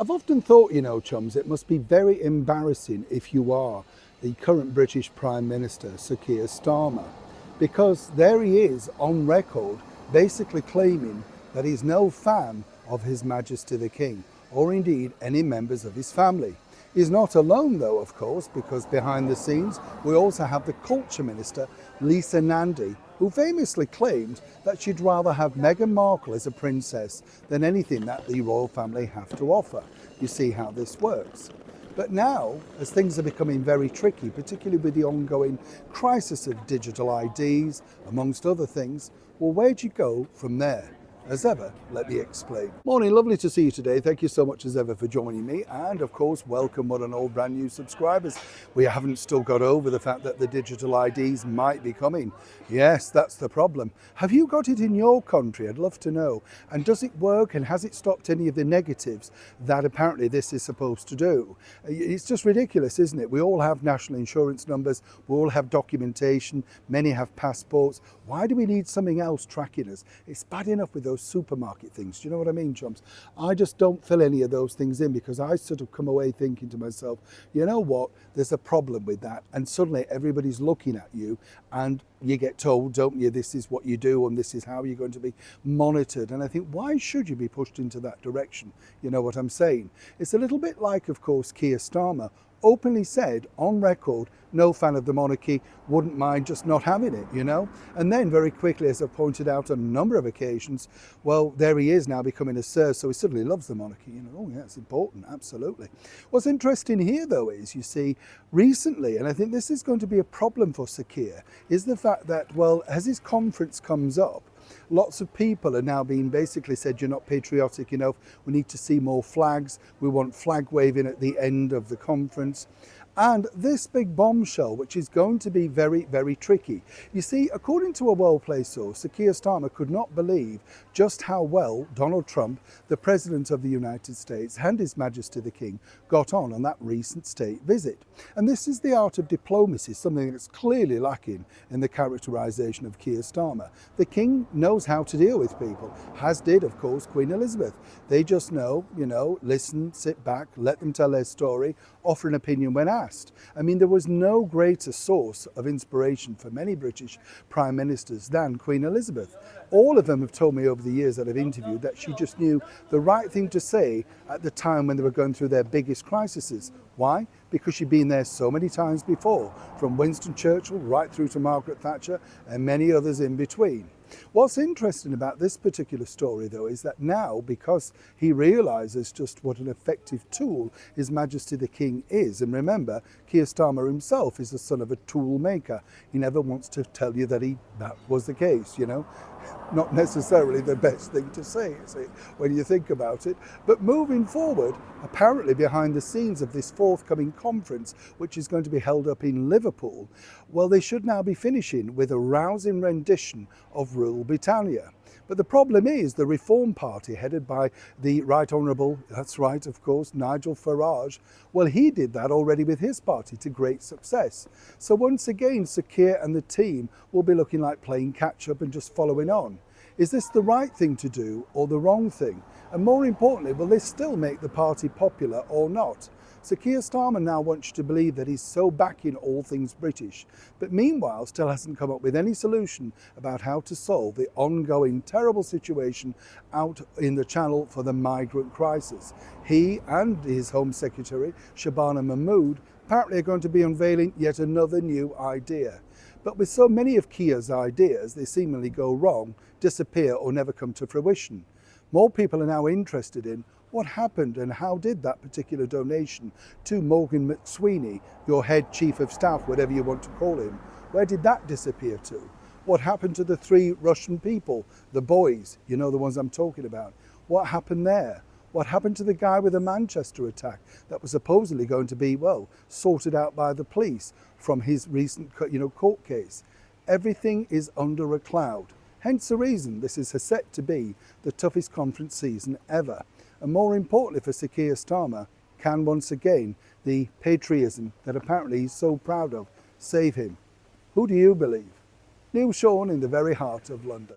I've often thought, chums, it must be very embarrassing if you are the current British Prime Minister, Sir Keir Starmer, because there he is on record basically claiming that he's no fan of His Majesty the King, or indeed any members of his family. He's not alone though, of course, because behind the scenes we also have the Culture Minister, Lisa Nandy, who famously claimed that she'd rather have Meghan Markle as a princess than anything that the royal family have to offer. You see how this works. But now, as things are becoming very tricky, particularly with the ongoing crisis of digital IDs, amongst other things, well, where do you go from there? As ever, let me explain. Morning, lovely to see you today. Thank you so much as ever for joining me. And of course, welcome one and all brand new subscribers. We haven't still got over the fact that the digital IDs might be coming. Yes, that's the problem. Have you got it in your country? I'd love to know. And does it work, and has it stopped any of the negatives that apparently this is supposed to do? It's just ridiculous, isn't it? We all have national insurance numbers. We all have documentation. Many have passports. Why do we need something else tracking us? It's bad enough with those supermarket things. Do you know what I mean, chums? I just don't fill any of those things in because I sort of come away thinking to myself, you know what, there's a problem with that. And suddenly everybody's looking at you and you get told, don't you, this is what you do and this is how you're going to be monitored. And I think, why should you be pushed into that direction? You know what I'm saying? It's a little bit like, of course, Keir Starmer openly said on record, no fan of the monarchy, wouldn't mind just not having it, And then very quickly, as I've pointed out on a number of occasions, well, there he is now becoming a Sir, so he suddenly loves the monarchy. Oh yeah, it's important, absolutely. What's interesting here though is, you see, recently, and I think this is going to be a problem for Sir Keir, is the fact that, well, as his conference comes up, lots of people are now being basically said, you're not patriotic enough, we need to see more flags, we want flag waving at the end of the conference. And this big bombshell, which is going to be very, very tricky. You see, according to a well-placed source, Sir Keir Starmer could not believe just how well Donald Trump, the President of the United States, and His Majesty the King got on that recent state visit. And this is the art of diplomacy, something that's clearly lacking in the characterization of Keir Starmer. The King knows how to deal with people, as did, of course, Queen Elizabeth. They just know, listen, sit back, let them tell their story, offer an opinion when asked. I mean, there was no greater source of inspiration for many British Prime Ministers than Queen Elizabeth. All of them have told me over the years that I've interviewed that she just knew the right thing to say at the time when they were going through their biggest crises. Why? Because she'd been there so many times before, from Winston Churchill right through to Margaret Thatcher and many others in between. What's interesting about this particular story, though, is that now, because he realises just what an effective tool His Majesty the King is, and remember, Keir Starmer himself is the son of a tool maker. He never wants to tell you that that was the case, Not necessarily the best thing to say, when you think about it. But moving forward, apparently behind the scenes of this forthcoming conference, which is going to be held up in Liverpool, well, they should now be finishing with a rousing rendition of Rule Britannia. But the problem is the Reform Party, headed by the Right Honourable, that's right, of course, Nigel Farage, well, he did that already with his party to great success. So once again, Sir Keir and the team will be looking like playing catch-up and just following on. Is this the right thing to do or the wrong thing? And more importantly, will this still make the party popular or not? Sir Keir Starmer now wants you to believe that he's so backing all things British, but meanwhile still hasn't come up with any solution about how to solve the ongoing terrible situation out in the Channel for the migrant crisis. He and his Home Secretary, Shabana Mahmood, apparently are going to be unveiling yet another new idea. But with so many of Keir's ideas, they seemingly go wrong, disappear or never come to fruition. More people are now interested in what happened and how did that particular donation to Morgan McSweeney, your head chief of staff, whatever you want to call him, where did that disappear to? What happened to the 3 Russian people, the boys, the ones I'm talking about? What happened there? What happened to the guy with the Manchester attack that was supposedly going to be, well, sorted out by the police from his recent, court case? Everything is under a cloud. Hence the reason this is set to be the toughest conference season ever. And more importantly for Sir Keir Starmer, can once again the patriotism that apparently he's so proud of save him? Who do you believe? Neil Sean in the very heart of London.